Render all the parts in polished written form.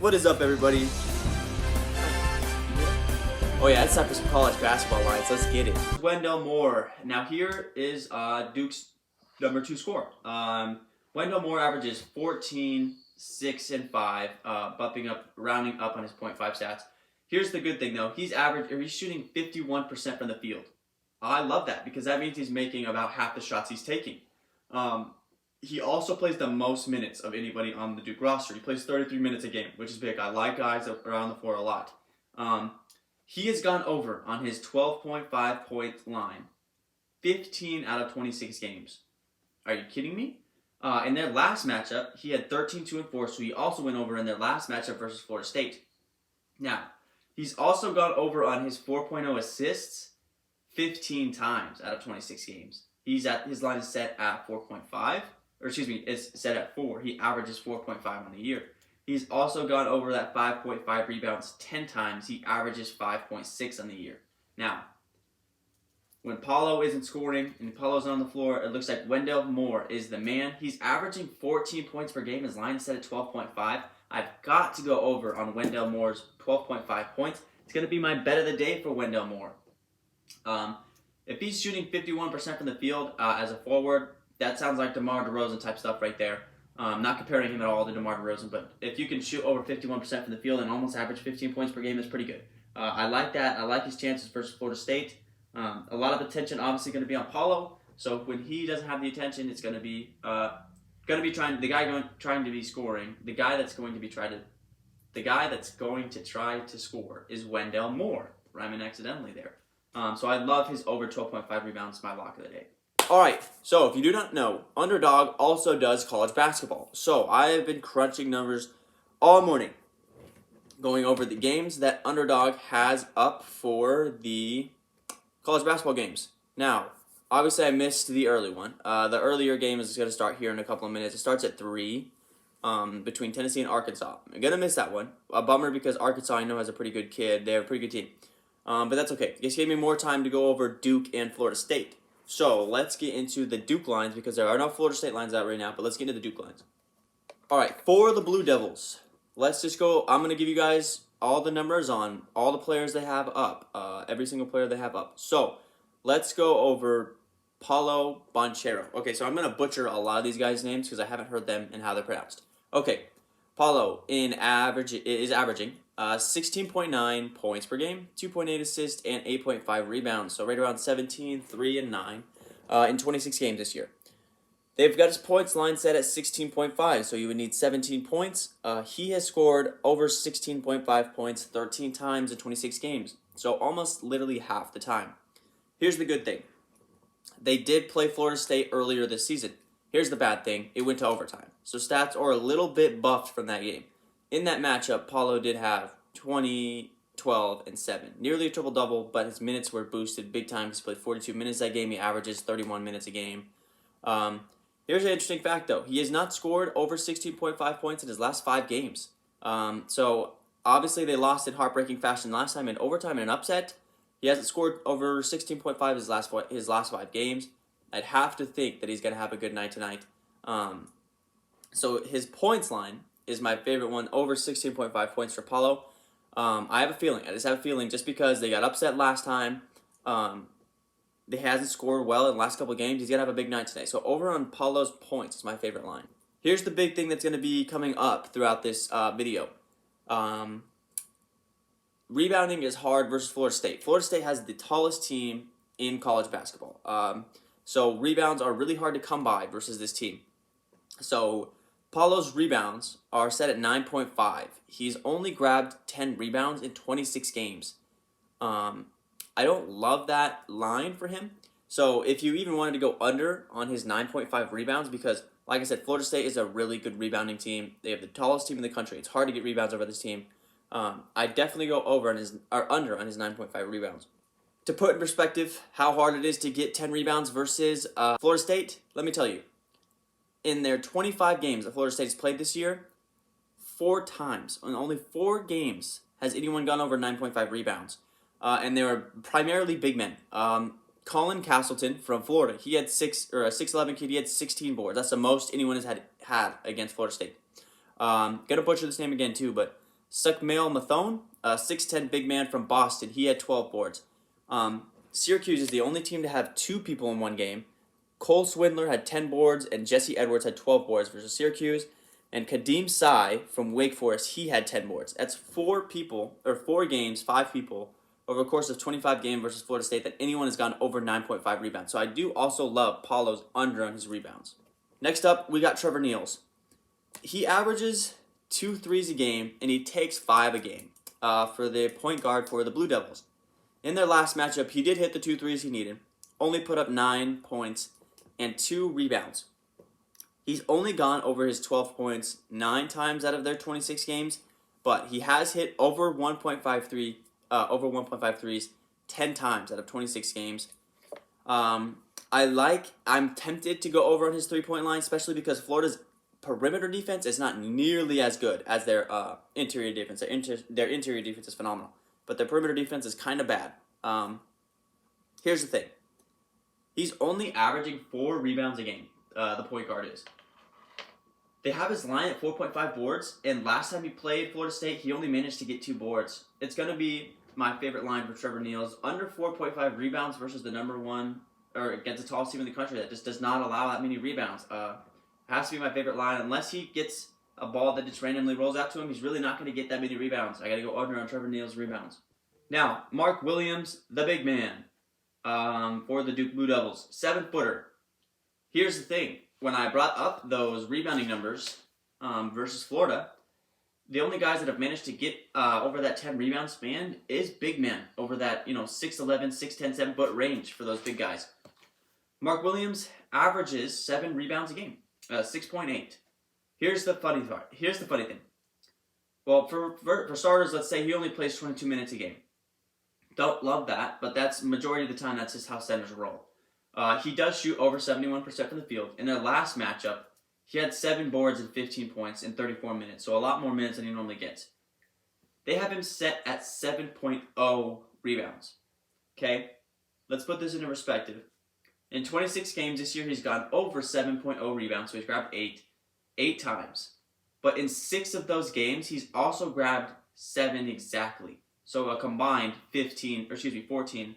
What is up, everybody? Oh yeah, it's time for some college basketball lines. Let's get it. Wendell Moore. Now here is Duke's number 2 scorer. Wendell Moore averages 14, 6, and 5, rounding up on his .5 stats. Here's the good thing though. He's shooting 51% from the field. I love that because that means he's making about half the shots he's taking. He also plays the most minutes of anybody on the Duke roster. He plays 33 minutes a game, which is big. I like guys around the floor a lot. He has gone over on his 12.5 point line 15 out of 26 games. Are you kidding me? In their last matchup, he had 13, 2, and 4, so he also went over in their last matchup versus Florida State. Now, he's also gone over on his 4.0 assists 15 times out of 26 games. His line is set at 4.5. It's set at 4. He averages 4.5 on the year. He's also gone over that 5.5 rebounds 10 times. He averages 5.6 on the year. Now, when Paulo isn't scoring and Paulo's on the floor, it looks like Wendell Moore is the man. He's averaging 14 points per game. His line is set at 12.5. I've got to go over on Wendell Moore's 12.5 points. It's going to be my bet of the day for Wendell Moore. If he's shooting 51% from the field as a forward, that sounds like DeMar DeRozan type stuff right there. Not comparing him at all to DeMar DeRozan, but if you can shoot over 51% from the field and almost average 15 points per game, that's pretty good. I like that. I like his chances versus Florida State. A lot of attention obviously going to be on Paulo. So when he doesn't have the attention, it's going to be trying to be scoring. The guy that's going to try to score is Wendell Moore. Rhyming accidentally there. So I love his over 12.5 rebounds. My lock of the day. Alright, so if you do not know, Underdog also does college basketball. So I have been crunching numbers all morning, going over the games that Underdog has up for the college basketball games. Now, obviously I missed the early one. The earlier game is going to start here in a couple of minutes. It starts at 3 between Tennessee and Arkansas. I'm going to miss that one. A bummer because Arkansas I know has a pretty good kid. They have a pretty good team. But that's okay. This gave me more time to go over Duke and Florida State. So let's get into the Duke lines because there are no Florida State lines out right now, but let's get into the Duke lines. All right, for the Blue Devils, let's just go. I'm going to give you guys all the numbers on all the players they have up, every single player they have up. So let's go over Paulo Bonchero. Okay, so I'm going to butcher a lot of these guys' names because I haven't heard them and how they're pronounced. Okay, Paulo is averaging 16.9 points per game, 2.8 assists, and 8.5 rebounds. So right around 17, 3, and 9 in 26 games this year. They've got his points line set at 16.5, so you would need 17 points. He has scored over 16.5 points 13 times in 26 games, so almost literally half the time. Here's the good thing. They did play Florida State earlier this season. Here's the bad thing. It went to overtime, so stats are a little bit buffed from that game. In that matchup, Paulo did have 20, 12, and 7. Nearly a triple-double, but his minutes were boosted big time. He played 42 minutes that game. He averages 31 minutes a game. Here's an interesting fact, though. He has not scored over 16.5 points in his last 5 games. So, obviously, they lost in heartbreaking fashion last time in overtime in an upset. He hasn't scored over 16.5 his last 5 games. I'd have to think that he's going to have a good night tonight. So, his points line is my favorite one, over 16.5 points for Paulo. I just have a feeling, just because they got upset last time, they hasn't scored well in the last couple of games, he's going to have a big night today. So over on Paulo's points is my favorite line. Here's the big thing that's going to be coming up throughout this video. Rebounding is hard versus Florida State. Florida State has the tallest team in college basketball. So rebounds are really hard to come by versus this team. So Paulo's rebounds are set at 9.5. He's only grabbed 10 rebounds in 26 games. I don't love that line for him. So if you even wanted to go under on his 9.5 rebounds, because like I said, Florida State is a really good rebounding team. They have the tallest team in the country. It's hard to get rebounds over this team. I definitely go under on his 9.5 rebounds. To put in perspective how hard it is to get 10 rebounds versus Florida State, let me tell you. In their 25 games that Florida State has played this year, 4 times, in only 4 games, has anyone gone over 9.5 rebounds. And they were primarily big men. Colin Castleton from Florida, he had a 6'11" kid, he had 16 boards. That's the most anyone has had against Florida State. Gonna butcher this name again too, but Sukmail Mathone, a 6'10 big man from Boston, he had 12 boards. Syracuse is the only team to have 2 people in one game. Cole Swindler had 10 boards, and Jesse Edwards had 12 boards versus Syracuse. And Kadeem Sy from Wake Forest, he had 10 boards. That's 4 people, or 4 games, 5 people, over the course of 25 games versus Florida State that anyone has gone over 9.5 rebounds. So I do also love Paulo's under on his rebounds. Next up, we got Trevor Niels. He averages 2 threes a game, and he takes 5 a game for the point guard for the Blue Devils. In their last matchup, he did hit the 2 threes he needed, only put up 9 points and 2 rebounds. He's only gone over his 12 points 9 times out of their 26 games, but he has hit over 1.5 threes 10 times out of 26 games. I'm tempted to go over on his 3-point line, especially because Florida's perimeter defense is not nearly as good as their interior defense. Their interior defense is phenomenal, but their perimeter defense is kind of bad. Here's the thing. He's only averaging 4 rebounds a game, the point guard is. They have his line at 4.5 boards, and last time he played Florida State, he only managed to get 2 boards. It's going to be my favorite line for Trevor Niels. Under 4.5 rebounds versus the number 1, or against the tallest team in the country that just does not allow that many rebounds. Has to be my favorite line. Unless he gets a ball that just randomly rolls out to him, he's really not going to get that many rebounds. I got to go under on Trevor Niels' rebounds. Now, Mark Williams, the big man for the Duke Blue Devils, 7-footer. Here's the thing. When I brought up those rebounding numbers versus Florida, the only guys that have managed to get over that 10 rebound span is big men over that 6'11", 6'10", 7-foot range for those big guys. Mark Williams averages 7 rebounds a game, 6.8. Here's the funny part. Here's the funny thing. Well, for starters, let's say he only plays 22 minutes a game. Don't love that, but that's majority of the time. That's just how centers roll. He does shoot over 71% from the field. In their last matchup, he had 7 boards and 15 points in 34 minutes, so a lot more minutes than he normally gets. They have him set at 7.0 rebounds. Okay? Let's put this into perspective. In 26 games this year, he's gone over 7.0 rebounds, so he's grabbed 8 times. But in 6 of those games, he's also grabbed 7 exactly. So a combined 14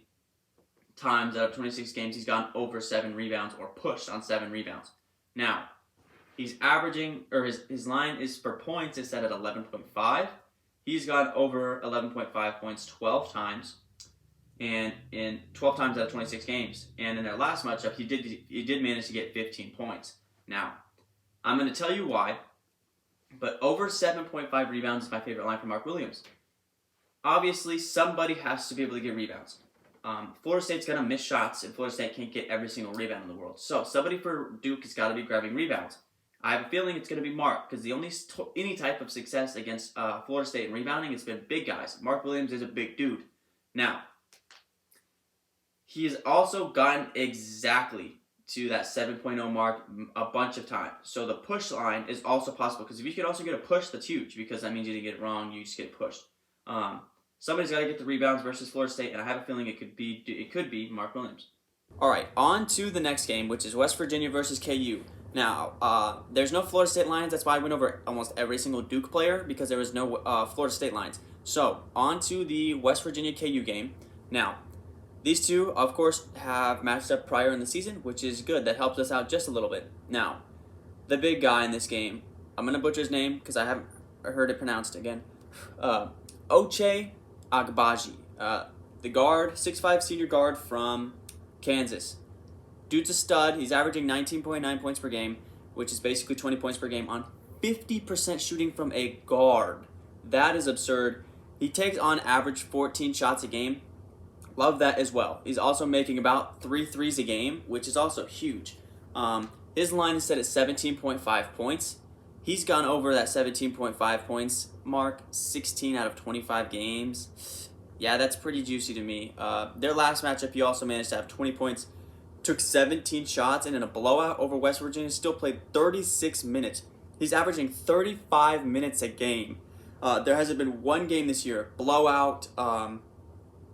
times out of 26 games, he's gone over 7 rebounds or pushed on 7 rebounds. Now, he's averaging, or his line is for points is set at 11.5. He's gone over 11.5 points 12 times, and in 12 times out of 26 games. And in their last matchup, he did manage to get 15 points. Now, I'm going to tell you why, but over 7.5 rebounds is my favorite line for Mark Williams. Obviously, somebody has to be able to get rebounds. Florida State's going to miss shots, and Florida State can't get every single rebound in the world. So somebody for Duke has got to be grabbing rebounds. I have a feeling it's going to be Mark, because the only any type of success against Florida State in rebounding has been big guys. Mark Williams is a big dude. Now, he has also gotten exactly to that 7.0 mark a bunch of times. So the push line is also possible, because if you can also get a push, that's huge, because that means you didn't get it wrong, you just get pushed. Somebody's got to get the rebounds versus Florida State, and I have a feeling it could be Mark Williams. All right, on to the next game, which is West Virginia versus KU. Now, there's no Florida State lines. That's why I went over almost every single Duke player, because there was no Florida State lines. So, on to the West Virginia-KU game. Now, these two, of course, have matched up prior in the season, which is good. That helps us out just a little bit. Now, the big guy in this game, I'm going to butcher his name because I haven't heard it pronounced again. Ochai Agabji, the guard, 6'5" senior guard from Kansas. Dude's a stud. He's averaging 19.9 points per game, which is basically 20 points per game on 50% shooting from a guard. That is absurd. He takes on average 14 shots a game. Love that as well. He's also making about 3 threes a game, which is also huge. His line is set at 17.5 points. He's gone over that 17.5 points mark 16 out of 25 games. Yeah, that's pretty juicy to me. Their last matchup, he also managed to have 20 points, took 17 shots, and in a blowout over West Virginia, still played 36 minutes. He's averaging 35 minutes a game. There hasn't been one game this year, blowout,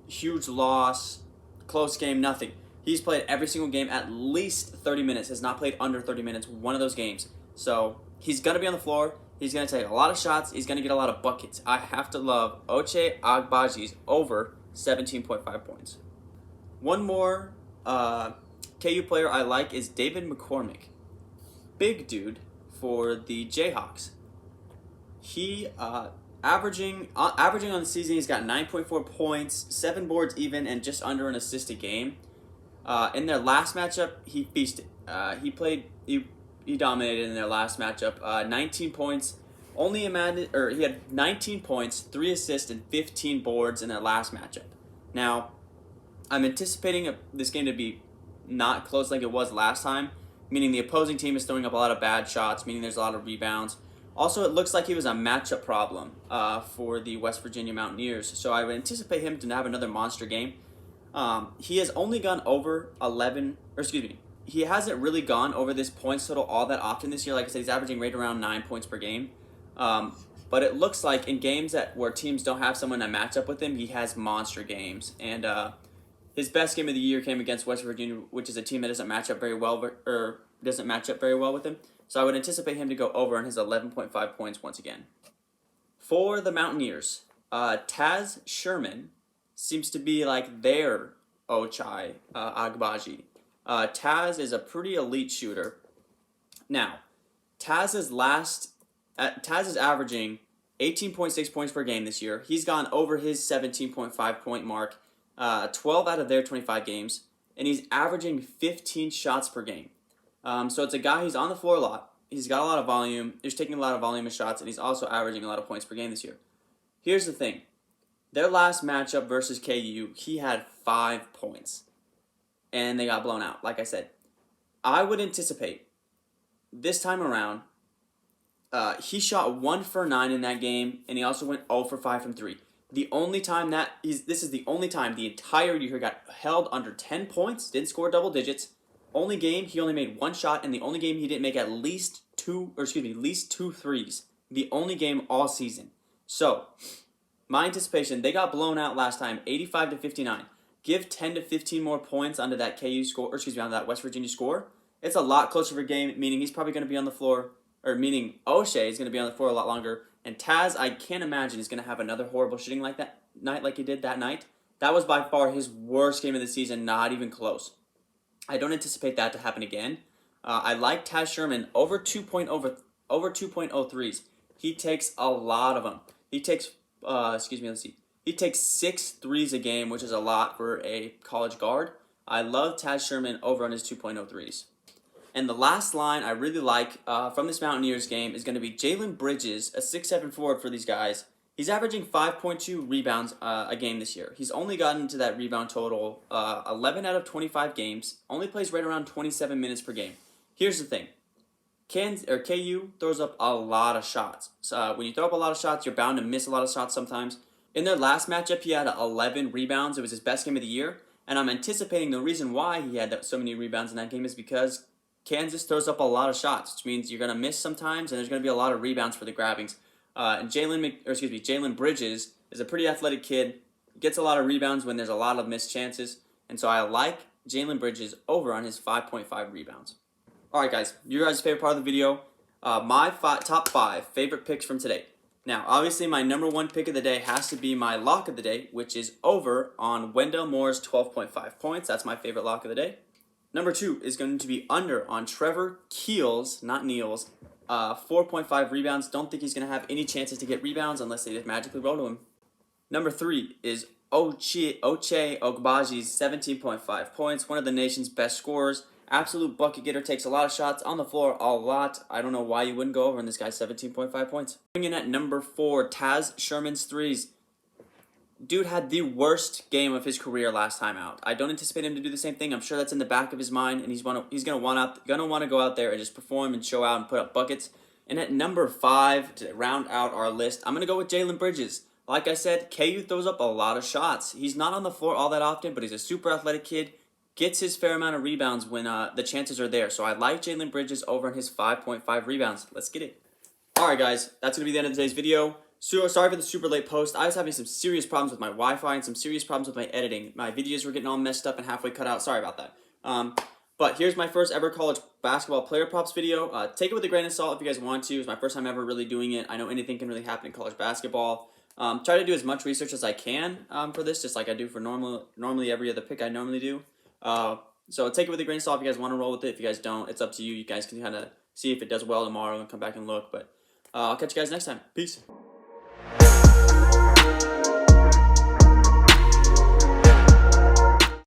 huge loss, close game, nothing. He's played every single game at least 30 minutes, has not played under 30 minutes one of those games. So he's going to be on the floor. He's going to take a lot of shots. He's going to get a lot of buckets. I have to love Ochai Agabji's over 17.5 points. One more KU player I like is David McCormick. Big dude for the Jayhawks. He averaging on the season, he's got 9.4 points, 7 boards even, and just under an assist a game. In their last matchup, he feasted. He dominated in their last matchup. 19 points. He had 19 points, 3 assists, and 15 boards in their last matchup. Now, I'm anticipating this game to be not close like it was last time, meaning the opposing team is throwing up a lot of bad shots, meaning there's a lot of rebounds. Also, it looks like he was a matchup problem for the West Virginia Mountaineers, so I would anticipate him to have another monster game. He has only gone over he hasn't really gone over this points total all that often this year. Like I said, he's averaging right around 9 points per game. But it looks like in games where teams don't have someone to match up with him, he has monster games. And his best game of the year came against West Virginia, which is a team that doesn't match up very well with him. So I would anticipate him to go over on his 11.5 points once again. For the Mountaineers, Taz Sherman seems to be like their Ochai Agabji. Taz is a pretty elite shooter. Now, Taz is averaging 18.6 points per game this year. He's gone over his 17.5 point mark 12 out of their 25 games, and he's averaging 15 shots per game. So it's a guy who's on the floor a lot. He's got a lot of volume. He's taking a lot of volume of shots, and he's also averaging a lot of points per game this year. Here's the thing. Their last matchup versus KU, he had 5 points, and they got blown out, like I said. I would anticipate this time around, he shot 1 for 9 in that game, and he also went 0 for 5 from 3. This is the only time the entire year he got held under 10 points, didn't score double digits. Only game he only made 1 shot, and the only game he didn't make at least two threes. The only game all season. So, my anticipation, they got blown out last time, 85-59. Give 10 to 15 more points onto that onto that West Virginia score. It's a lot closer of a game, meaning he's probably going to be on the floor, or meaning Ochai is going to be on the floor a lot longer. And Taz, I can't imagine, is going to have another horrible shooting like he did that night. That was by far his worst game of the season, not even close. I don't anticipate that to happen again. I like Taz Sherman over 2.0 threes. He takes a lot of them. He takes He takes 6 threes a game, which is a lot for a college guard. I love Taz Sherman over on his 2.0 threes. And the last line I really like from this Mountaineers game is going to be Jalen Bridges, a 6'7" forward for these guys. He's averaging 5.2 rebounds a game this year. He's only gotten to that rebound total 11 out of 25 games. Only plays right around 27 minutes per game. Here's the thing. KU throws up a lot of shots. So, when you throw up a lot of shots, you're bound to miss a lot of shots sometimes. In their last matchup, he had 11 rebounds. It was his best game of the year. And I'm anticipating the reason why he had so many rebounds in that game is because Kansas throws up a lot of shots, which means you're going to miss sometimes, and there's going to be a lot of rebounds for the grabbings. And Jalen Bridges is a pretty athletic kid, gets a lot of rebounds when there's a lot of missed chances, and so I like Jalen Bridges over on his 5.5 rebounds. All right, guys, your guys' favorite part of the video, my top 5 favorite picks from today. Now, obviously, my number 1 pick of the day has to be my lock of the day, which is over on Wendell Moore's 12.5 points. That's my favorite lock of the day. Number 2 is going to be under on Trevor Keels, not Niels, 4.5 rebounds. Don't think he's going to have any chances to get rebounds unless they just magically roll to him. Number 3 is Ochai Agabji's 17.5 points, one of the nation's best scorers. Absolute bucket getter, takes a lot of shots on the floor, a lot. I don't know why you wouldn't go over on this guy's 17.5 points. Coming in at number 4, Taz Sherman's threes. Dude had the worst game of his career last time out. I don't anticipate him to do the same thing. I'm sure that's in the back of his mind, and he's gonna want to go out there and just perform and show out and put up buckets. And at number 5, to round out our list, I'm gonna go with Jalen Bridges. Like I said, KU throws up a lot of shots. He's not on the floor all that often, but he's a super athletic kid. Gets his fair amount of rebounds when the chances are there. So I like Jalen Bridges over on his 5.5 rebounds. Let's get it. All right, guys, that's gonna be the end of today's video. So sorry for the super late post. I was having some serious problems with my Wi-Fi and some serious problems with my editing. My videos were getting all messed up and halfway cut out. Sorry about that. But here's my first ever college basketball player props video. Take it with a grain of salt if you guys want to. It's my first time ever really doing it. I know anything can really happen in college basketball. Try to do as much research as I can for this, just like I do for normally every other pick I normally do. So take it with a grain of salt if you guys want to roll with it. If you guys don't, it's up to you. You guys can kind of see if it does well tomorrow and come back and look. But I'll catch you guys next time. Peace.